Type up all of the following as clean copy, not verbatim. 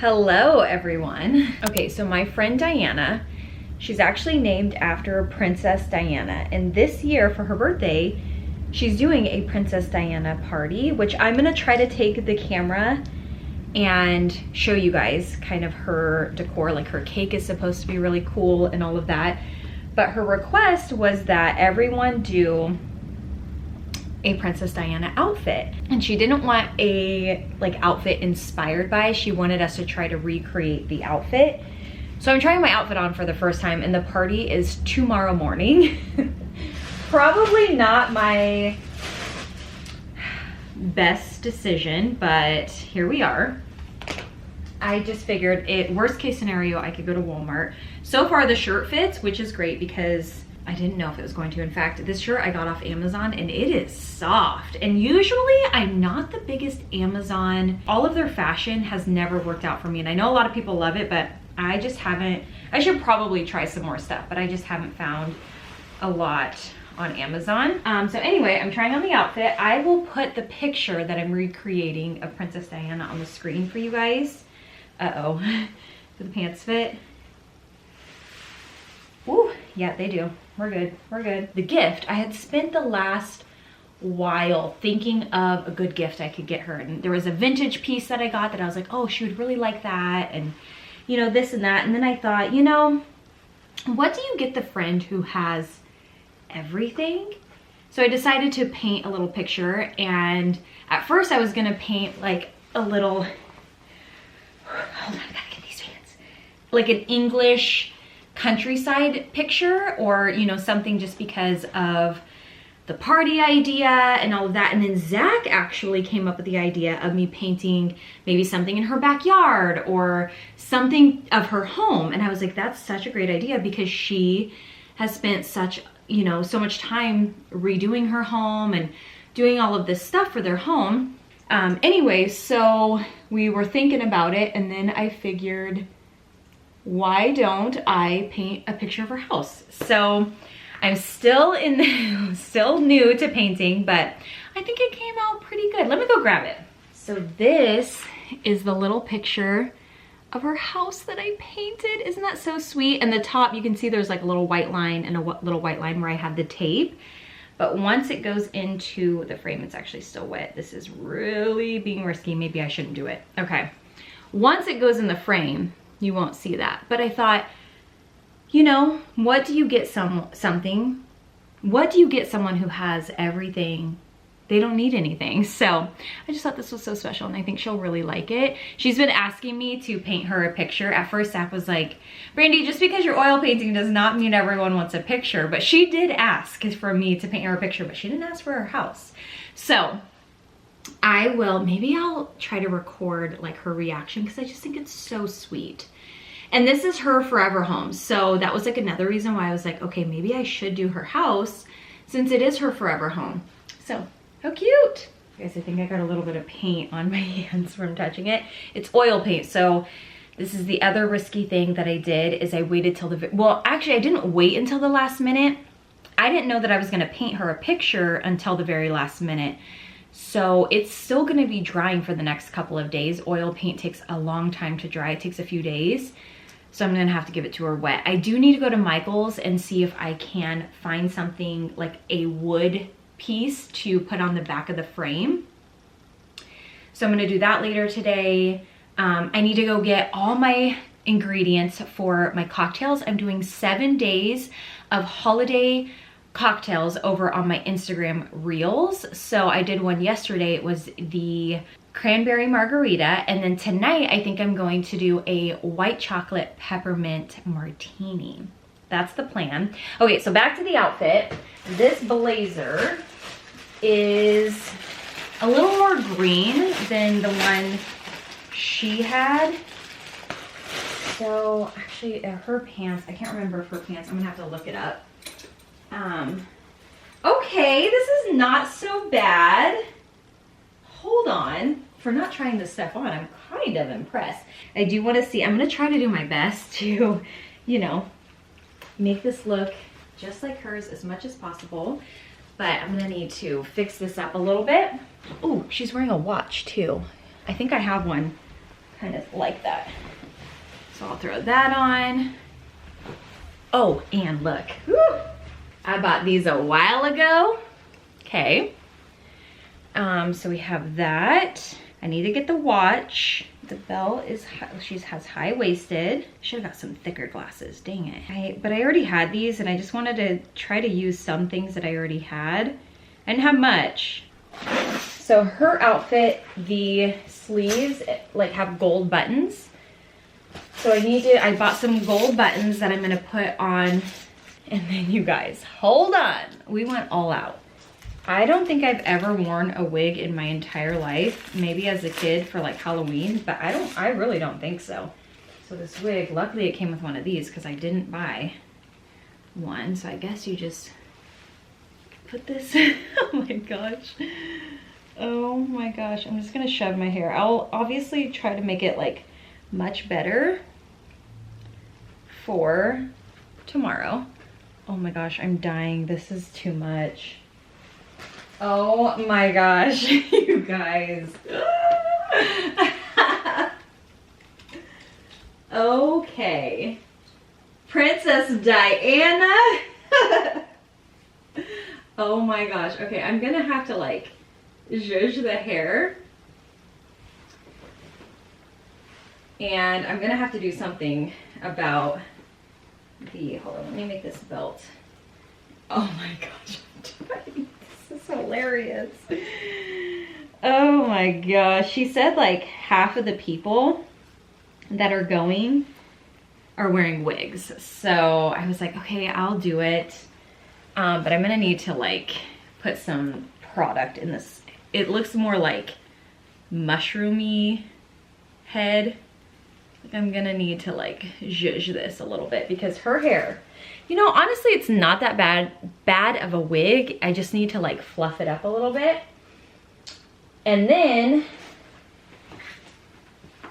Hello everyone. Okay, so my friend Diana, she's actually named after Princess Diana, and this year for her birthday she's doing a Princess Diana party, which I'm gonna try to take the camera and show you guys kind of her decor. Like her cake is supposed to be really cool and all of that, but her request was that everyone do a Princess Diana outfit, and she didn't want a outfit inspired by, she wanted us to try to recreate the outfit. So I'm trying my outfit on for the first time, and the party is tomorrow morning. Probably not my best decision, but here we are. I just figured worst case scenario, I could go to Walmart. So far the shirt fits, which is great because I didn't know if it was going to. In fact, this shirt I got off Amazon and it is soft. And usually I'm not the biggest Amazon. All of their fashion has never worked out for me. And I know a lot of people love it, but I just haven't. I should probably try some more stuff, but I just haven't found a lot on Amazon. So anyway, I'm trying on the outfit. I will put the picture that I'm recreating of Princess Diana on the screen for you guys. Uh-oh, do the pants fit? Ooh, yeah, they do. We're good, we're good. The gift, I had spent the last while thinking of a good gift I could get her. And there was a vintage piece that I got that I was like, oh, she would really like that. And you know, this and that. And then I thought, you know, what do you get the friend who has everything? So I decided to paint a little picture. And at first I was gonna paint like a little, hold on, I gotta get these pants. Like an English countryside picture, or you know, something just because of the party idea and all of that. And then Zach actually came up with the idea of me painting maybe something in her backyard or something of her home. And I was like, that's such a great idea, because she has spent such, you know, so much time redoing her home and doing all of this stuff for their home. Anyway, so we were thinking about it, and then I figured, why don't I paint a picture of her house? So I'm still still new to painting, but I think it came out pretty good. Let me go grab it. So this is the little picture of her house that I painted. Isn't that so sweet? And the top, you can see there's like a little white line and a little white line where I had the tape. But once it goes into the frame, it's actually still wet. This is really being risky. Maybe I shouldn't do it. Okay. Once it goes in the frame, you won't see that. But I thought, you know, what do you get what do you get someone who has everything? They don't need anything. So I just thought this was so special, and I think she'll really like it. She's been asking me to paint her a picture. At first Zach was like, Brandy, just because you're oil painting does not mean everyone wants a picture. But she did ask for me to paint her a picture, but she didn't ask for her house. So maybe I'll try to record like her reaction, because I just think it's so sweet. And this is her forever home. So that was like another reason why I was like, okay, maybe I should do her house since it is her forever home. So how cute. Guys, I think I got a little bit of paint on my hands from touching it. It's oil paint. So this is the other risky thing that I did, is I waited till well, actually I didn't wait until the last minute. I didn't know that I was gonna paint her a picture until the very last minute. So it's still gonna be drying for the next couple of days. Oil paint takes a long time to dry. It takes a few days. So I'm gonna have to give it to her wet. I do need to go to Michael's and see if I can find something like a wood piece to put on the back of the frame. So I'm gonna do that later today. I need to go get all my ingredients for my cocktails. I'm doing 7 days of holiday cocktails over on my Instagram reels. So I did one yesterday. It was the cranberry margarita, and then tonight I think I'm going to do a white chocolate peppermint martini. That's the plan. Okay, so back to the outfit. This blazer is a little more green than the one she had. So actually her pants, I can't remember if her pants, I'm gonna have to look it up. Okay, this is not so bad. Hold on. For not trying this stuff on, I'm kind of impressed. I do want to see, I'm going to try to do my best to, you know, make this look just like hers as much as possible. But I'm going to need to fix this up a little bit. Oh, she's wearing a watch too. I think I have one kind of like that. So I'll throw that on. Oh, and look, whew, I bought these a while ago. Okay. So we have that. I need to get the watch. The belt is, she has high-waisted. Should have got some thicker glasses, dang it. But I already had these and I just wanted to try to use some things that I already had. I didn't have much. So her outfit, the sleeves like have gold buttons. So I bought some gold buttons that I'm gonna put on. And then you guys, hold on. We went all out. I don't think I've ever worn a wig in my entire life. Maybe as a kid for like Halloween, but I really don't think so. So this wig, luckily it came with one of these because I didn't buy one. So I guess you just put this, oh my gosh. Oh my gosh, I'm just gonna shove my hair. I'll obviously try to make it like much better for tomorrow. Oh my gosh, I'm dying. This is too much. Oh my gosh, you guys. Okay. Princess Diana. Oh my gosh. Okay, I'm gonna have to like zhuzh the hair. And I'm gonna have to do something about the, hold on, let me make this belt. Oh my gosh, this is hilarious. Oh my gosh, she said like half of the people that are going are wearing wigs. So I was like, okay, I'll do it. But I'm gonna need to like put some product in this. It looks more like mushroomy head. Like I'm gonna need to like zhuzh this a little bit because her hair, you know, honestly, it's not that bad of a wig. I just need to like fluff it up a little bit. And then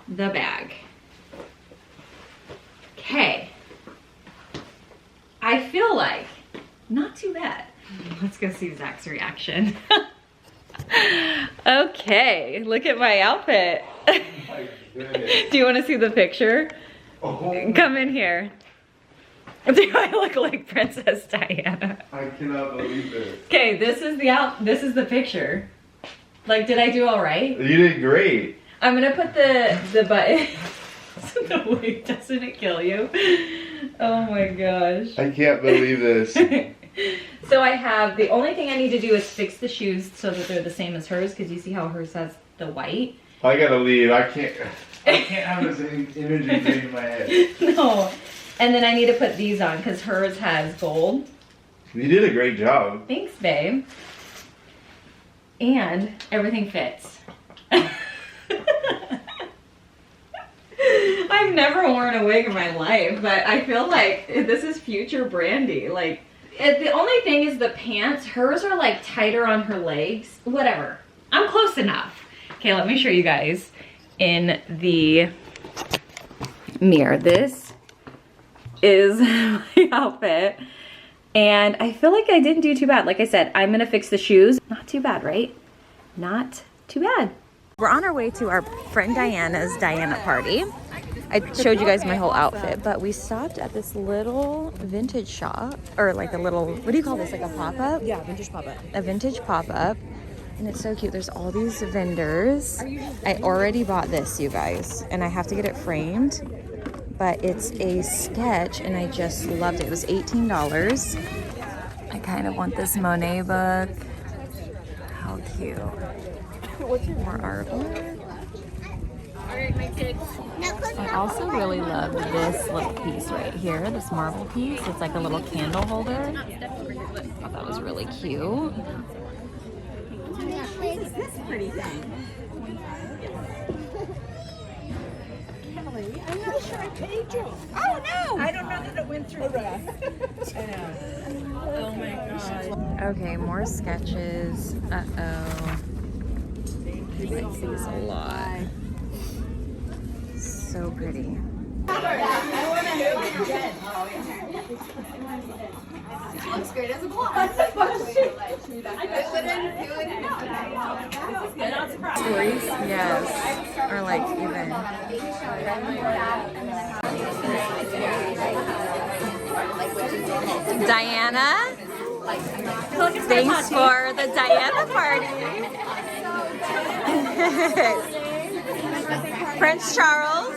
the bag. Okay. I feel like not too bad. Let's go see Zach's reaction. Okay, look at my outfit. Oh my goodness. Do you want to see the picture? Oh. Come in here. Do I look like Princess Diana? I cannot believe this. Okay, this is the picture. Like, did I do all right? You did great. I'm gonna put the button. The wig, doesn't it kill you? Oh my gosh. I can't believe this. So I have, the only thing I need to do is fix the shoes so that they're the same as hers, because you see how hers has the white. I gotta leave. I can't have this imagery in my head. No. And then I need to put these on because hers has gold. You did a great job. Thanks, babe. And everything fits. I've never worn a wig in my life, but I feel like this is future Brandy. Like, the only thing is the pants. Hers are like tighter on her legs. Whatever. I'm close enough. Okay, let me show you guys in the mirror. This is my outfit. And I feel like I didn't do too bad. Like I said, I'm gonna fix the shoes. Not too bad, right? Not too bad. We're on our way to our friend Diana's Diana party. I showed you guys my whole outfit, but we stopped at this little vintage shop, or like a little, what do you call this, like a pop-up? Yeah, vintage pop-up. A vintage pop-up, and it's so cute. There's all these vendors. I already bought this, you guys, and I have to get it framed, but it's a sketch, and I just loved it. It was $18. I kind of want this Monet book. How cute. More artwork. I also really love this little piece right here, this marble piece. It's like a little candle holder. I thought that was really cute. Is this pretty thing? Kelly, I'm not sure I paid you. Oh no! I don't know that it went through. I know. Oh my god. Okay, more sketches. Uh-oh. I like these a lot. So pretty. I want to Looks great as a blonde. Stories, yes, or like even. Diana, thanks for the Diana party. Prince Charles.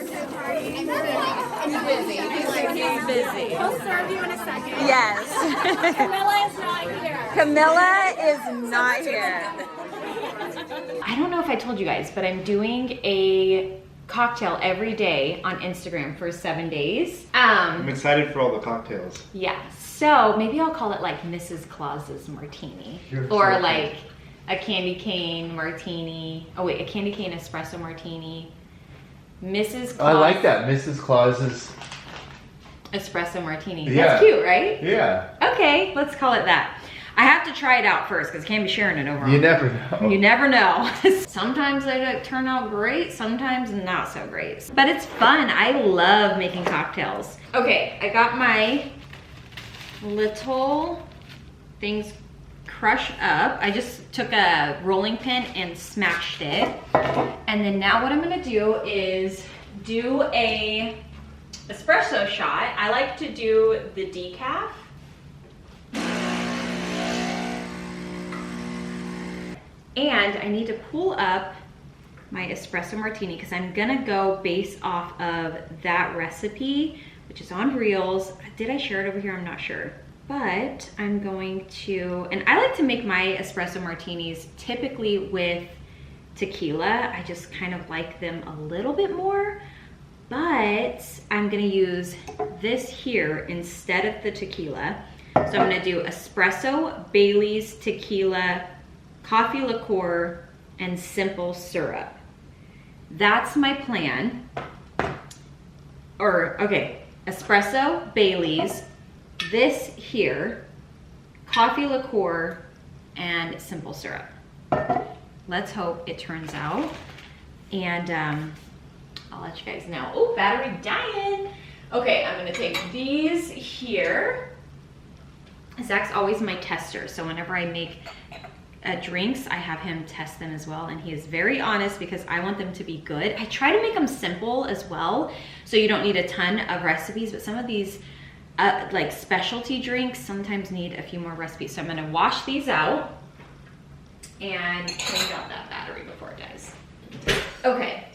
He's busy. He'll serve you in a second. Yes. Camilla is not here. Camilla is not here. I don't know if I told you guys, but I'm doing a cocktail every day on Instagram for 7 days. I'm excited for all the cocktails. Yeah, so maybe I'll call it like Mrs. Claus's Martini. You're Or so like a candy cane martini. Oh wait, a candy cane espresso martini. Mrs. Claus I like that, Mrs. Claus's. espresso martini. Yeah. That's cute, right? Yeah. Okay, let's call it that. I have to try it out first because I can't be sharing it over. You never know. You never know. Sometimes they turn out great, sometimes not so great. But it's fun. I love making cocktails. Okay, I got my little things crushed up. I just took a rolling pin and smashed it. And then now what I'm gonna do is do a espresso shot. I like to do the decaf. And I need to pull up my espresso martini because I'm gonna go based off of that recipe, which is on Reels. Did I share it over here? I'm not sure. But I'm going to, and I like to make my espresso martinis typically with tequila. I just kind of like them a little bit more, but I'm gonna use this here instead of the tequila. So I'm gonna do espresso, Bailey's, tequila, coffee liqueur, and simple syrup. That's my plan. Or, okay, espresso, Bailey's, this here, coffee liqueur, and simple syrup. Let's hope it turns out. And I'll let you guys know. Oh, battery dying. Okay, I'm gonna take these here. Zach's always my tester, so whenever I make drinks, I have him test them as well, and he is very honest because I want them to be good. I try to make them simple as well, so you don't need a ton of recipes, but some of these like specialty drinks sometimes need a few more recipes. So I'm gonna wash these out and change out that battery before it dies. Okay,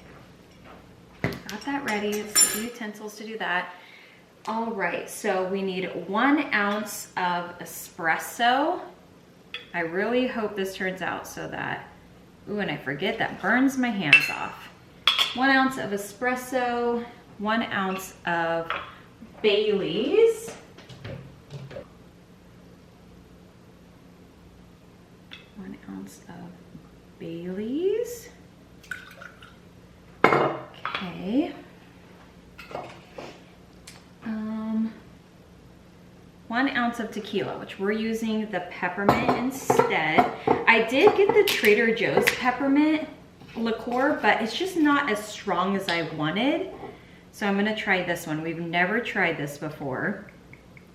got that ready. It's the utensils to do that. All right, so we need 1 ounce of espresso. I really hope this turns out so that, ooh, and I forget, that burns my hands off. 1 ounce of espresso, 1 ounce of Bailey's. One ounce of Bailey's. Okay. 1 ounce of tequila, which we're using the peppermint instead. I did get the Trader Joe's peppermint liqueur, but it's just not as strong as I wanted. So I'm gonna try this one. We've never tried this before,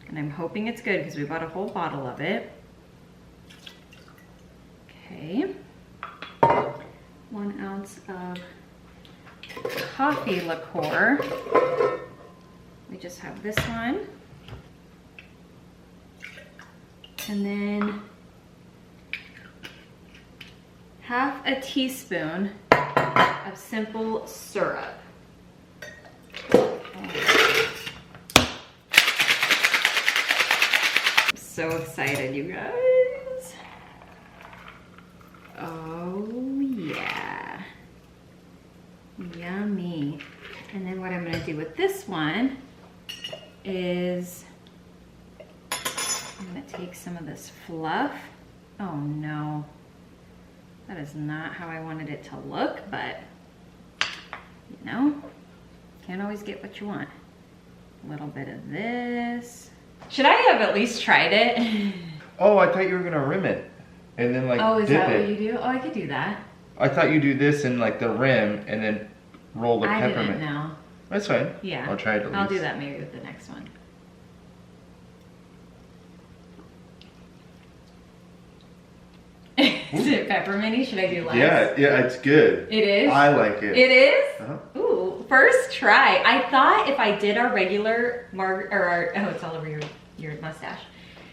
and I'm hoping it's good because we bought a whole bottle of it. Okay. 1 ounce of coffee liqueur. We just have this one. And then half a teaspoon of simple syrup. I'm so excited, you guys. Oh yeah. Yummy. And then what I'm gonna do with this one is I'm gonna take some of this fluff. Oh no, that is not how I wanted it to look, but you know, can't always get what you want. A little bit of this. Should I have at least tried it? Oh, I thought you were gonna rim it and then like Oh, is dip that it. what you do? Oh, I could do that. I thought you do this in like the rim and then roll the I peppermint. didn't know. That's fine. Yeah. I'll try it at least. I'll do that maybe with the next one. Is it pepperminty? Should I do less? Yeah, it's good. It is? I like it. It is? Uh-huh. Ooh, first try. I thought if I did our regular oh, it's all over your mustache.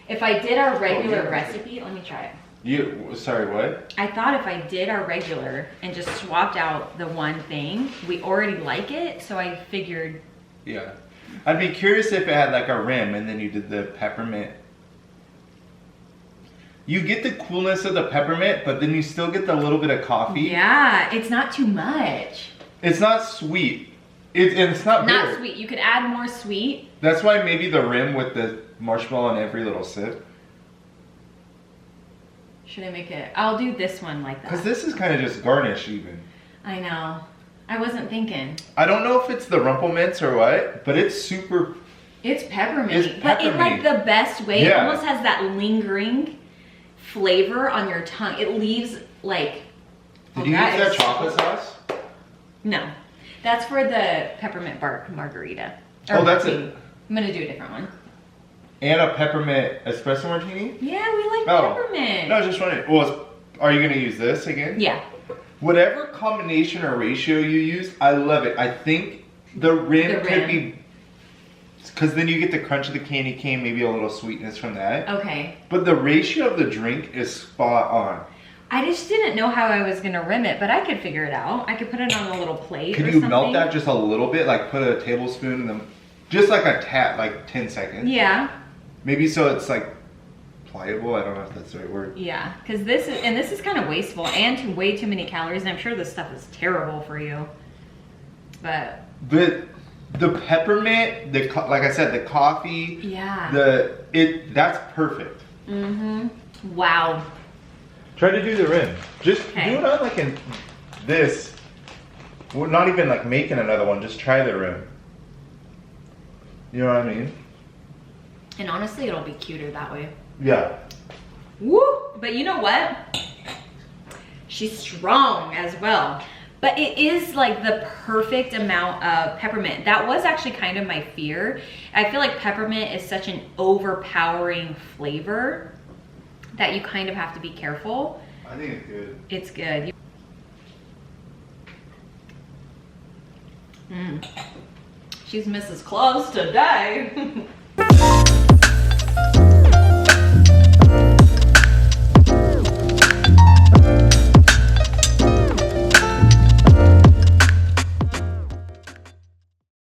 If I did our regular recipe, let me try it. Sorry, what? I thought if I did our regular and just swapped out the one thing, we already like it, so I figured. Yeah. I'd be curious if it had like a rim and then you did the peppermint. You get the coolness of the peppermint, but then you still get the little bit of coffee. Yeah, it's not too much. It's not sweet. It's not bitter. Not sweet. You could add more sweet. That's why maybe the rim with the marshmallow in every little sip. Should I make it? I'll do this one like that. Because this is kind of just garnish even. I know. I wasn't thinking. I don't know if it's the Rumple mints or what, but it's super... It's peppermint. It's But in like the best way. Yeah. It almost has that lingering flavor on your tongue. It leaves like... Did you use that chocolate sauce? No. That's for the peppermint bark margarita. Oh, that's martini. it. I'm going to do a different one. And a peppermint espresso martini? Yeah, we like peppermint. No, I was just wondering. Well, are you going to use this again? Yeah. Whatever combination or ratio you use, I love it. I think the rim could be... Because then you get the crunch of the candy cane, maybe a little sweetness from that. Okay. But the ratio of the drink is spot on. I just didn't know how I was going to rim it, but I could figure it out. I could put it on a little plate Could or you something. melt that just a little bit? Like put a tablespoon in them, just like a tap, like 10 seconds. Yeah. Maybe so it's like pliable. I don't know if that's the right word. Yeah, because this is kind of wasteful and way too many calories, and I'm sure this stuff is terrible for you. But the peppermint, like I said, the coffee. Yeah. That's perfect. Mm-hmm. Wow. Try to do the rim. Just Okay. do it on like in this. We're not even like making another one. Just try the rim. You know what I mean? And honestly, it'll be cuter that way. Yeah. Woo! But you know what? She's strong as well. But it is like the perfect amount of peppermint. That was actually kind of my fear. I feel like peppermint is such an overpowering flavor that you kind of have to be careful. I think it's good. It's good. She's Mrs. Claus today.